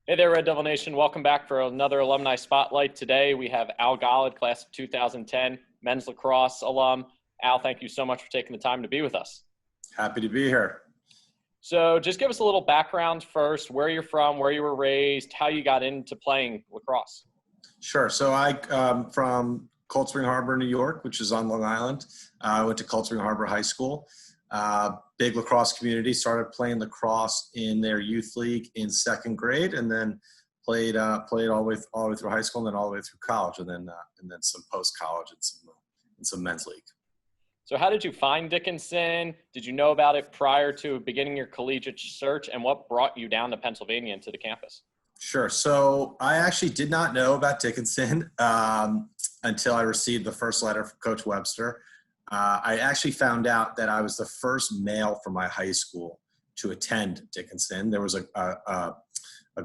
Hey there, Red Devil Nation. Welcome back for another Alumni Spotlight. Today we have Al Golod, class of 2010, men's lacrosse alum. Al, thank you so much for taking the time to be with us. Happy to be here. So just give us a little background first, where you're from, where you were raised, how you got into playing lacrosse. Sure. So I'm from Cold Spring Harbor, New York, which is on Long Island. I went to Cold Spring Harbor High School. Big lacrosse community. Started playing lacrosse in their youth league in second grade, and then played all the way through high school, and then all the way through college, and then some post college and some men's league. So how did you find Dickinson? Did you know about it prior to beginning your collegiate search, and what brought you down to Pennsylvania and to the campus? Sure. So I actually did not know about Dickinson until I received the first letter from Coach Webster. I actually found out that I was the first male from my high school to attend Dickinson. There was a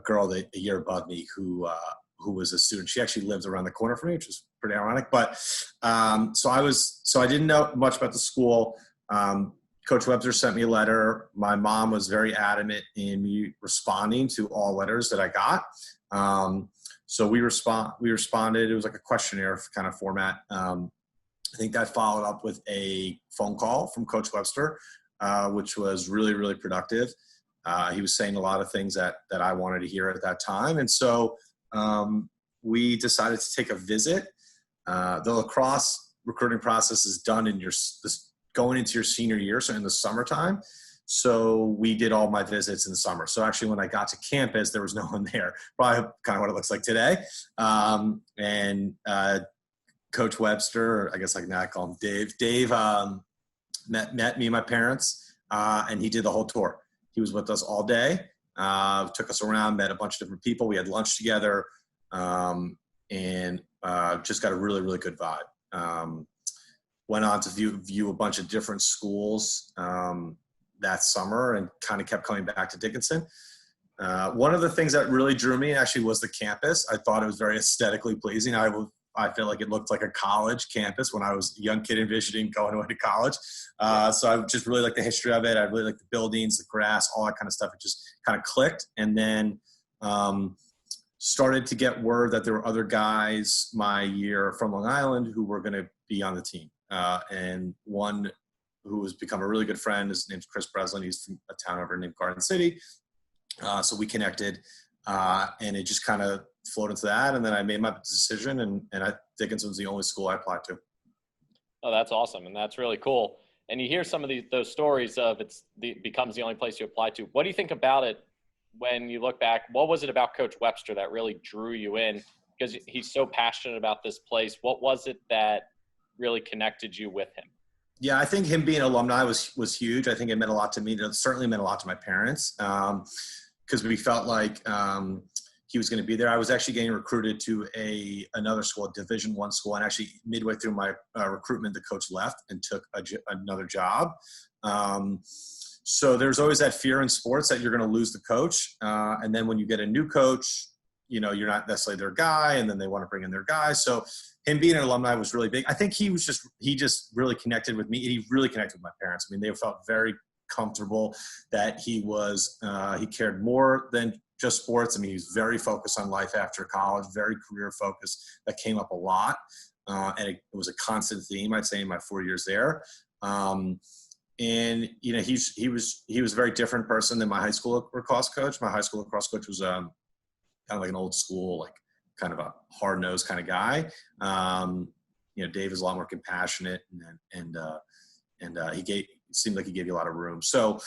girl a year above me who was a student. She actually lives around the corner from me, which is pretty ironic. But so I didn't know much about the school. Coach Webster sent me a letter. My mom was very adamant in me responding to all letters that I got. So we responded. It was like a questionnaire kind of format. I think that followed up with a phone call from Coach Webster, which was really, really productive. He was saying a lot of things that I wanted to hear at that time. And so we decided to take a visit. The lacrosse recruiting process is done going into your senior year, so in the summertime. So we did all my visits in the summer. So actually when I got to campus, there was no one there. Probably kind of what it looks like today. Coach Webster, or I guess I can now call him Dave. Dave met me and my parents, and he did the whole tour. He was with us all day, took us around, met a bunch of different people. We had lunch together, and just got a really, really good vibe. Went on to view a bunch of different schools that summer, and kind of kept coming back to Dickinson. One of the things that really drew me actually was the campus. I thought it was very aesthetically pleasing. I feel like it looked like a college campus when I was a young kid envisioning going away to college. So I just really liked the history of it. I really liked the buildings, the grass, all that kind of stuff. It just kind of clicked. And then started to get word that there were other guys my year from Long Island who were going to be on the team. And one who has become a really good friend, his name's Chris Breslin. He's from a town over named Garden City. So we connected, and it just kind of flowed into that, and then I made my decision, and Dickinson was the only school I applied to. Oh, that's awesome, and that's really cool. And you hear some of those stories of it becomes the only place you apply to. What do you think about it when you look back? What was it about Coach Webster that really drew you in? Because he's so passionate about this place. What was it that really connected you with him? Yeah, I think him being an alumni was huge. I think it meant a lot to me. It certainly meant a lot to my parents, because we felt like he was going to be there. I was actually getting recruited to another school, a Division I school, and actually midway through my recruitment, the coach left and took another job. So there's always that fear in sports that you're going to lose the coach, and then when you get a new coach, you're not necessarily their guy, and then they want to bring in their guy. So him being an alumni was really big. I think he just really connected with me. He really connected with my parents. I mean, they felt very comfortable that he cared more than just sports. I mean, he was very focused on life after college, very career focused. That came up a lot. And it was a constant theme, I'd say, in my 4 years there. And he was a very different person than my high school lacrosse coach. My high school lacrosse coach was kind of like an old school, like kind of a hard nosed kind of guy. Dave is a lot more compassionate, and it seemed like he gave you a lot of room. So,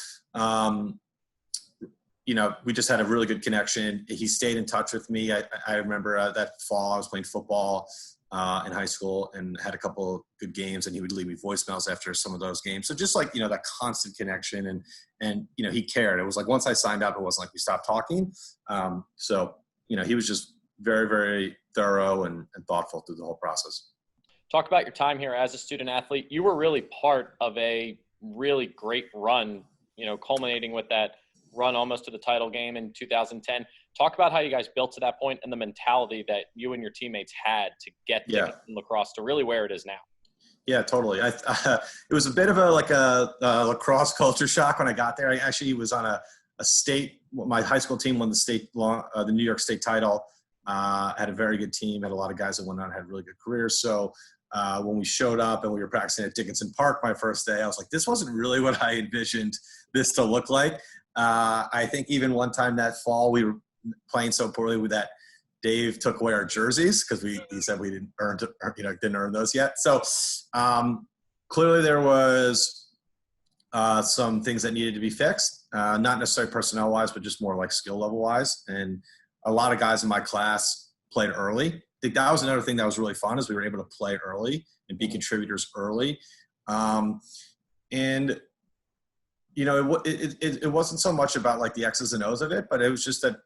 we just had a really good connection. He stayed in touch with me. I remember that fall I was playing football in high school and had a couple of good games, and he would leave me voicemails after some of those games. So just like, that constant connection, and he cared. It was like once I signed up, it wasn't like we stopped talking. He was just very, very thorough and thoughtful through the whole process. Talk about your time here as a student athlete. You were really part of a really great run, culminating with that run almost to the title game in 2010. Talk about how you guys built to that point and the mentality that you and your teammates had to get Dickinson lacrosse to really where it is now. Yeah, totally. It was a bit of a lacrosse culture shock when I got there. I actually was on a state my high school team won the New York State title. Had a very good team, had a lot of guys that went on and had really good careers. So when we showed up and we were practicing at Dickinson Park my first day, I was like, this wasn't really what I envisioned this to look like. I think even one time that fall, we were playing so poorly that Dave took away our jerseys because he said we didn't earn those yet. So clearly there was some things that needed to be fixed, not necessarily personnel wise, but just more like skill level wise. And a lot of guys in my class played early. I think that was another thing that was really fun is we were able to play early and be contributors early. And it wasn't so much about like the X's and O's of it, but it was just that,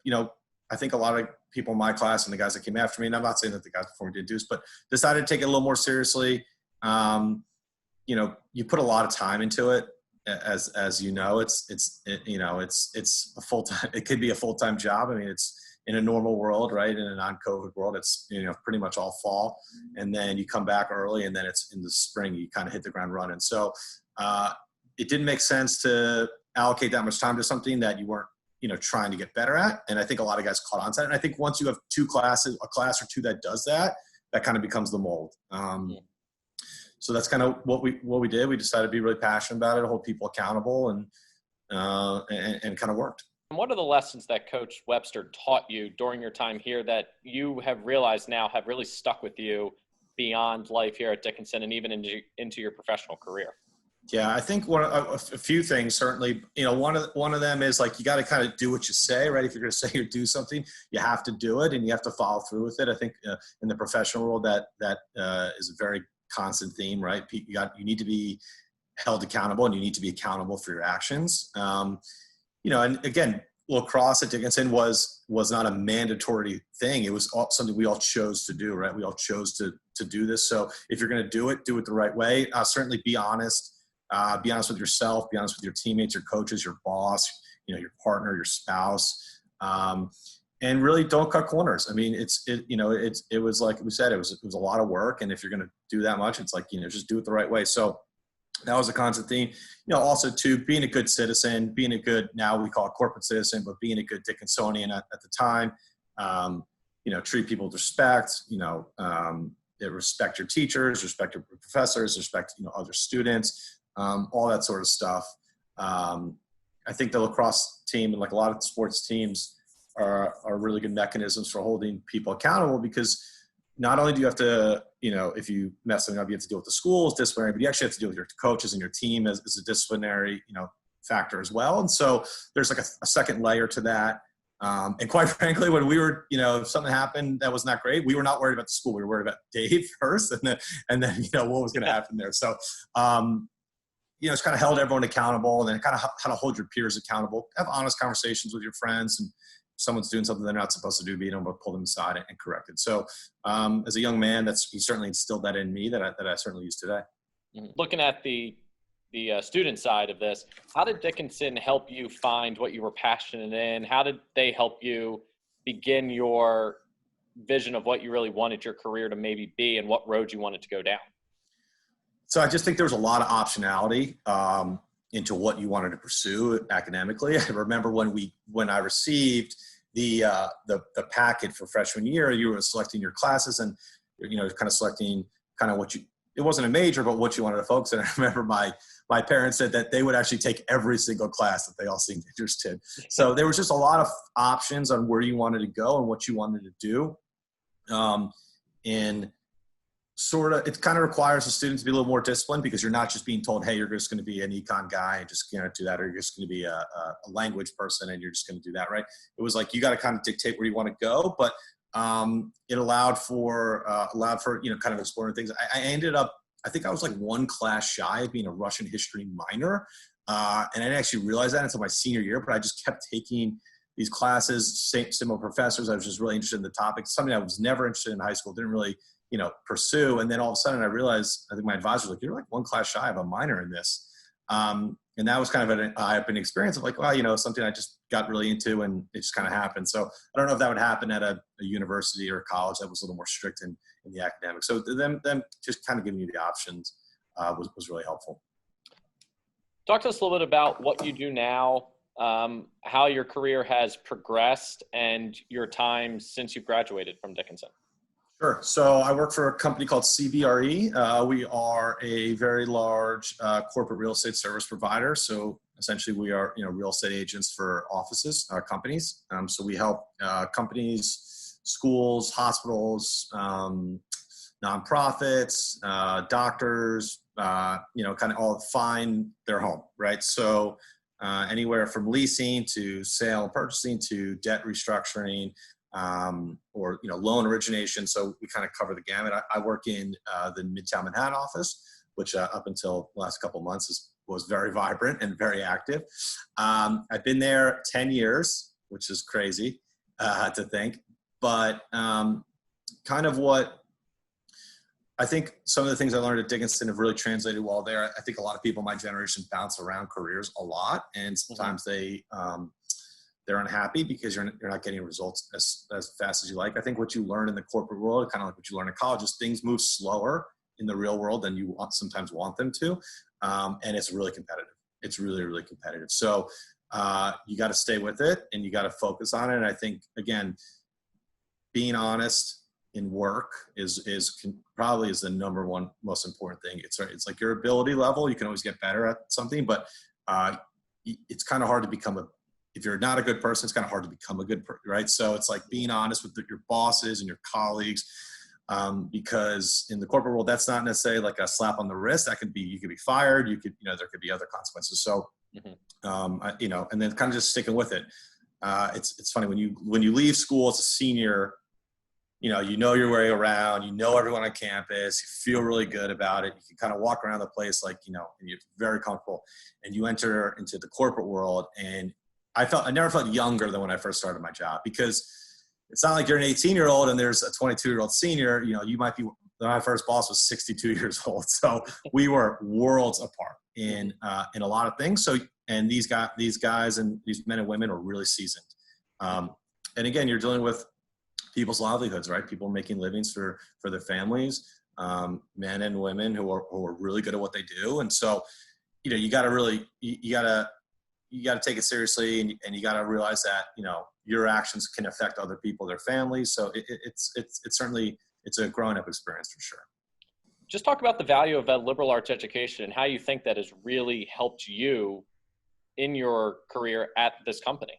I think a lot of people in my class and the guys that came after me, and I'm not saying that the guys before me didn't do this, but decided to take it a little more seriously. You put a lot of time into it. As you know, it's a full-time, it could be a full-time job. I mean, it's in a normal world, right? In a non-COVID world, it's, pretty much all fall, and then you come back early, and then it's in the spring, you kind of hit the ground running. So it didn't make sense to allocate that much time to something that you weren't, trying to get better at. And I think a lot of guys caught on to that. And I think once you have a class or two that does that, that kind of becomes the mold. So that's kind of what we did. We decided to be really passionate about it, hold people accountable, and kind of worked. And what are the lessons that Coach Webster taught you during your time here that you have realized now have really stuck with you beyond life here at Dickinson and even into your professional career? Yeah, I think a few things, certainly. One of them is like, you got to kind of do what you say, right? If you're going to say or do something, you have to do it, and you have to follow through with it. I think in the professional world, that is a very constant theme, right? You need to be held accountable, and you need to be accountable for your actions. And again, lacrosse at Dickinson was not a mandatory thing. It was something we all chose to do, right? We all chose to do this. So if you're going to do it the right way. Certainly be honest. Be honest with yourself, be honest with your teammates, your coaches, your boss, your partner, your spouse, and really don't cut corners. I mean, it was like we said, it was a lot of work. And if you're going to do that much, it's like, just do it the right way. So that was a constant theme, also too, being a good citizen, being a good, now we call it corporate citizen, but being a good Dickinsonian at the time, treat people with respect, respect your teachers, respect your professors, respect, other students. All that sort of stuff. I think the lacrosse team and like a lot of sports teams are really good mechanisms for holding people accountable, because not only do you have to, if you mess something up, you have to deal with the schools, disciplinary, but you actually have to deal with your coaches and your team as a disciplinary, factor as well. And so there's like a second layer to that. And quite frankly, when we were, if something happened that was not great, we were not worried about the school. We were worried about Dave first, and then what was going to happen there. So, it's kind of held everyone accountable, and then kind of how to hold your peers accountable. Have honest conversations with your friends, and if someone's doing something they're not supposed to do, being able to pull them aside and correct it. So as a young man, he certainly instilled that in me that I certainly use today. Looking at the student side of this, how did Dickinson help you find what you were passionate in? How did they help you begin your vision of what you really wanted your career to maybe be and what road you wanted to go down? So I just think there was a lot of optionality into what you wanted to pursue academically. I remember when I received the packet for freshman year, you were selecting your classes and kind of selecting kind of it wasn't a major, but what you wanted to focus on. I remember my parents said that they would actually take every single class that they all seemed interested. So there was just a lot of options on where you wanted to go and what you wanted to do. And it kind of requires a student to be a little more disciplined, because you're not just being told, hey, you're just going to be an econ guy and just do that, or you're just going to be a language person and you're just going to do that, right? It was like, you got to kind of dictate where you want to go, but it allowed for kind of exploring things. I ended up, I think I was like one class shy of being a Russian history minor, and I didn't actually realize that until my senior year, but I just kept taking these classes, similar professors. I was just really interested in the topic, something I was never interested in high school, didn't really pursue. And then all of a sudden I realized, I think my advisor was like, you're like one class shy of a minor in this. And that was kind of an eye-opening experience of like, well, something I just got really into, and it just kind of happened. So I don't know if that would happen at a university or a college that was a little more strict in the academics. So them just kind of giving you the options was really helpful. Talk to us a little bit about what you do now how your career has progressed and your time since you graduated from Dickinson. Sure. So I work for a company called CBRE. We are a very large corporate real estate service provider. So essentially, we are real estate agents for offices, companies. So we help companies, schools, hospitals, nonprofits, doctors, kind of all find their home, right? So anywhere from leasing to sale and purchasing to debt restructuring. Or loan origination. So we kind of cover the gamut. I work in the Midtown Manhattan office, which up until the last couple of months was very vibrant and very active. I've been there 10 years, which is crazy to think. But kind of what I think some of the things I learned at Dickinson have really translated well there. I think a lot of people in my generation bounce around careers a lot, and sometimes they're unhappy because you're not getting results as fast as you like. I think what you learn in the corporate world, kind of like what you learn in college, is things move slower in the real world than you sometimes want them to. And it's really competitive. It's really, really competitive. So you got to stay with it and you got to focus on it. And I think, again, being honest in work probably is the number one most important thing. It's like your ability level. You can always get better at something, but it's kind of hard to become if you're not a good person, it's kind of hard to become a good person, right? So it's like being honest with your bosses and your colleagues, because in the corporate world, that's not necessarily like a slap on the wrist. You could be fired. There could be other consequences. So, and then kind of just sticking with it. It's funny when you leave school as a senior, you know your way around, everyone on campus, you feel really good about it. You can kind of walk around the place and you're very comfortable, and you enter into the corporate world, and I never felt younger than when I first started my job, because it's not like you're an 18-year-old and there's a 22-year-old senior. You might be. My first boss was 62 years old, so we were worlds apart in a lot of things. So, and these guys and these men and women are really seasoned. And again, you're dealing with people's livelihoods, right? People making livings for their families, men and women who are really good at what they do, and so you got to you got to take it seriously, and you got to realize that your actions can affect other people, their families. So it's certainly a growing up experience for sure. Just talk about the value of a liberal arts education and how you think that has really helped you in your career at this company.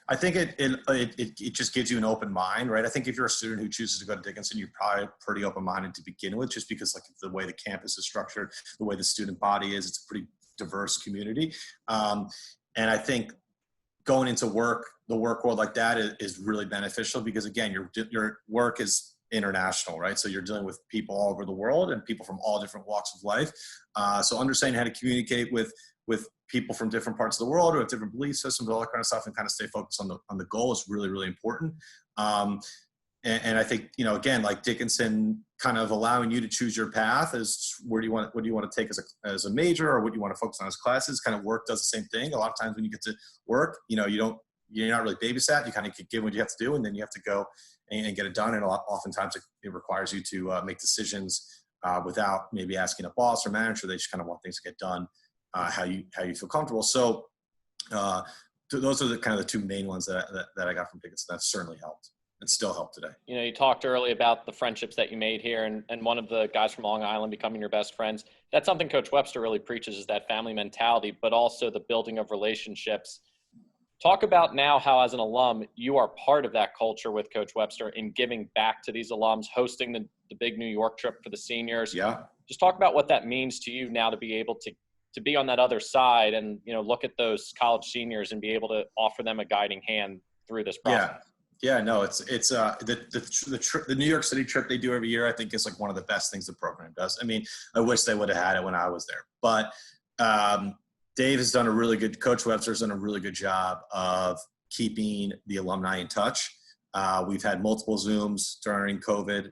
I think it just gives you an open mind, right? I think if you're a student who chooses to go to Dickinson, you're probably pretty open-minded to begin with, just because the way the campus is structured, the way the student body is, it's a pretty diverse community. And I think going into the work world like that is really beneficial, because again, your work is international, right? So you're dealing with people all over the world and people from all different walks of life. So understanding how to communicate with people from different parts of the world, who have different belief systems, all that kind of stuff, and kind of stay focused on the goal is really, really important. And I think, again, like Dickinson kind of allowing you to choose your path as what do you want to take as a major, or what you want to focus on as classes. Kind of work does the same thing. A lot of times when you get to work, you're not really babysat. You kind of give what you have to do, and then you have to go and get it done. And oftentimes it requires you to make decisions without maybe asking a boss or manager. They just kind of want things to get done how you feel comfortable. So those are the kind of the two main ones that I got from Dickinson. That certainly helped. It still help today. You talked early about the friendships that you made here, and one of the guys from Long Island becoming your best friends. That's something Coach Webster really preaches, is that family mentality, but also the building of relationships. Talk about now how, as an alum, you are part of that culture with Coach Webster in giving back to these alums, hosting the big New York trip for the seniors. Yeah. Just talk about what that means to you now to be able to be on that other side and, look at those college seniors and be able to offer them a guiding hand through this process. Yeah, no, it's the New York City trip they do every year, I think, is like one of the best things the program does. I mean, I wish they would have had it when I was there, but Coach Webster's done a really good job of keeping the alumni in touch. We've had multiple Zooms during COVID.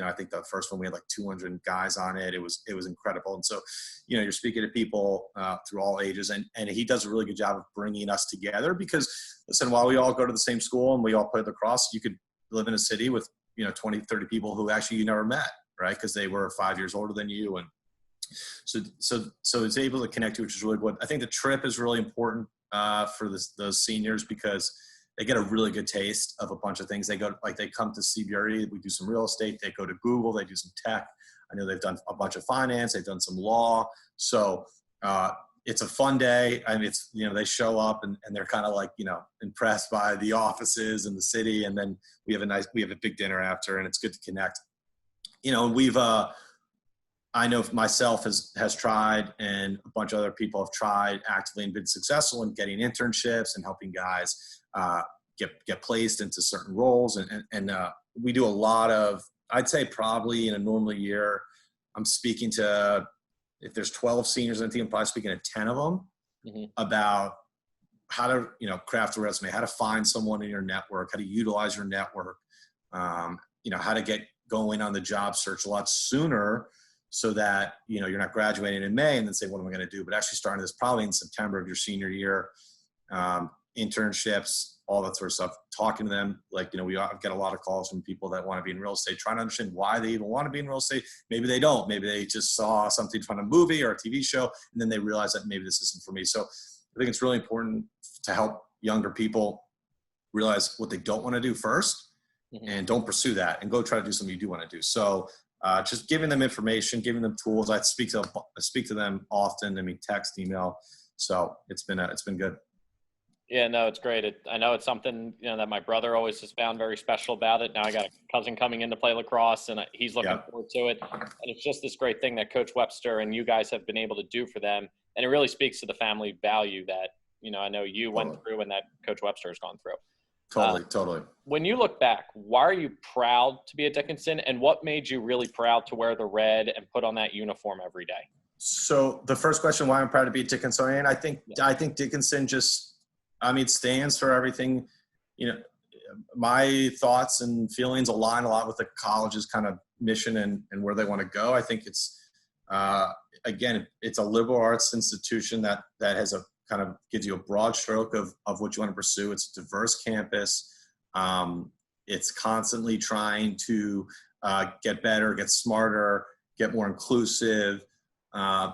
I think the first one we had like 200 guys on it. It was incredible. And so, you're speaking to people through all ages, and he does a really good job of bringing us together, because listen, while we all go to the same school and we all play lacrosse, you could live in a city with, 20, 30 people who actually you never met, right? Because they were 5 years older than you. And so it's able to connect you, which is really good. I think the trip is really important for those seniors because they get a really good taste of a bunch of things. They come to CBRE, we do some real estate, they go to Google, they do some tech. I know they've done a bunch of finance, they've done some law. So it's a fun day. I mean, they show up and they're kind of like, impressed by the offices and the city. And then we have a big dinner after, and it's good to connect. I know myself has tried, and a bunch of other people have tried actively and been successful in getting internships and helping guys get placed into certain roles. And we do a lot of, I'd say probably in a normal year, I'm speaking to, if there's 12 seniors on the team, I'm probably speaking to 10 of them about how to, craft a resume, how to find someone in your network, how to utilize your network, how to get going on the job search a lot sooner so that, you're not graduating in May and then say, what am I going to do? But actually starting this probably in September of your senior year, internships, all that sort of stuff, talking to them. Like, we get a lot of calls from people that want to be in real estate, trying to understand why they even want to be in real estate. Maybe they don't. Maybe they just saw something from a movie or a TV show, and then they realize that maybe this isn't for me. So I think it's really important to help younger people realize what they don't want to do first, and don't pursue that, and go try to do something you do want to do. So just giving them information, giving them tools. I speak to them often. I mean, text, email. So it's been good. Yeah, no, it's great. I know it's something, that my brother always has found very special about it. Now I got a cousin coming in to play lacrosse, and he's looking forward to it. And it's just this great thing that Coach Webster and you guys have been able to do for them. And it really speaks to the family value that, I know you went through and that Coach Webster has gone through. Totally. When you look back, why are you proud to be at Dickinson, and what made you really proud to wear the red and put on that uniform every day? So the first question, why I'm proud to be Dickinsonian, I think Dickinson stands for everything. My thoughts and feelings align a lot with the college's kind of mission and where they want to go. I think it's, again, it's a liberal arts institution that has a kind of gives you a broad stroke of what you want to pursue. It's a diverse campus. It's constantly trying to get better, get smarter, get more inclusive.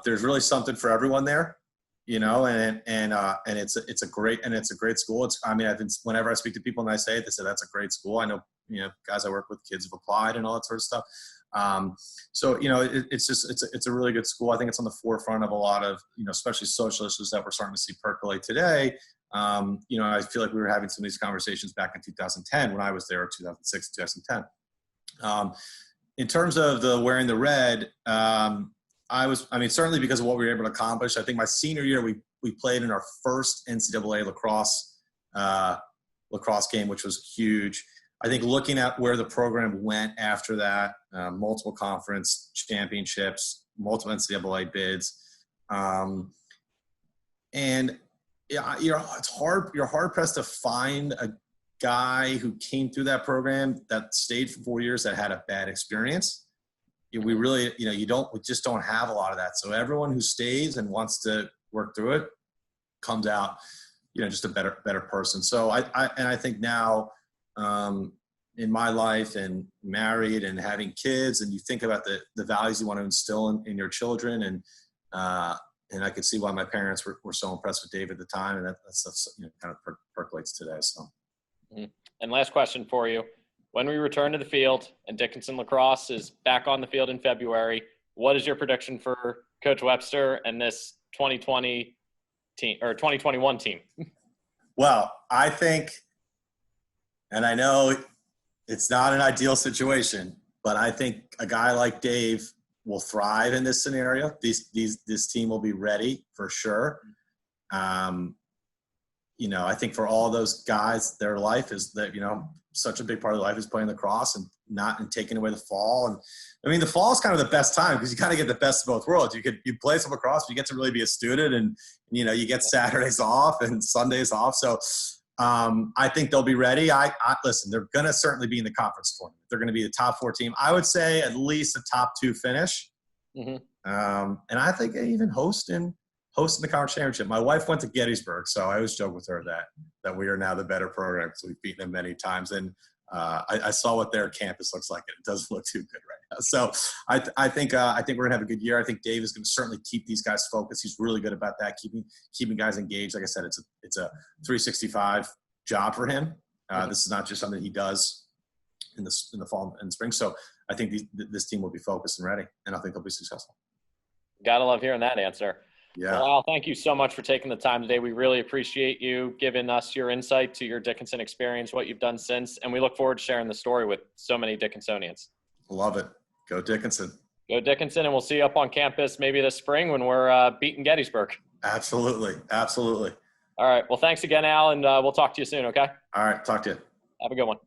There's really something for everyone there. And it's a great school. Whenever I speak to people and I say it, they say that's a great school. I know, guys I work with, kids have applied and all that sort of stuff. It's a really good school. I think it's on the forefront of a lot of, especially social issues that we're starting to see percolate today. I feel like we were having some of these conversations back in 2010 when I was there, 2006, 2010. In terms of the wearing the red, certainly because of what we were able to accomplish. I think my senior year, we played in our first NCAA lacrosse game, which was huge. I think looking at where the program went after that, multiple conference championships, multiple NCAA bids. It's hard. You're hard pressed to find a guy who came through that program that stayed for 4 years that had a bad experience. We really, we just don't have a lot of that. So everyone who stays and wants to work through it comes out, just a better person. So I think now, in my life and married and having kids, and you think about the values you want to instill in your children. And I could see why my parents were so impressed with Dave at the time. And that stuff, kind of percolates today. So. And last question for you. When we return to the field and Dickinson Lacrosse is back on the field in February, what is your prediction for Coach Webster and this 2020 team or 2021 team? Well, I think, and I know it's not an ideal situation, but I think a guy like Dave will thrive in this scenario. This team will be ready for sure. I think for all those guys, their life is that, such a big part of their life is playing lacrosse and taking away the fall. And the fall is kind of the best time because you kind of get the best of both worlds. You play some lacrosse, but you get to really be a student, and you get Saturdays off and Sundays off. So I think they'll be ready. Listen, they're going to certainly be in the conference tournament. They're going to be the top 4 team. I would say at least a top 2 finish. And I think they even hosting the conference championship. My wife went to Gettysburg, so I always joke with her that we are now the better program because we've beaten them many times. And I saw what their campus looks like, and it doesn't look too good right So I think we're gonna have a good year. I think Dave is gonna certainly keep these guys focused. He's really good about that, keeping guys engaged. Like I said, it's a 365 job for him. This is not just something he does in the fall and spring. So I think this team will be focused and ready, and I think they'll be successful. Gotta love hearing that answer. Yeah. Well, Al, thank you so much for taking the time today. We really appreciate you giving us your insight to your Dickinson experience, what you've done since, and we look forward to sharing the story with so many Dickinsonians. Love it. Go Dickinson. Go Dickinson, and we'll see you up on campus maybe this spring when we're beating Gettysburg. Absolutely. Absolutely. All right. Well, thanks again, Al, and we'll talk to you soon, okay? All right. Talk to you. Have a good one.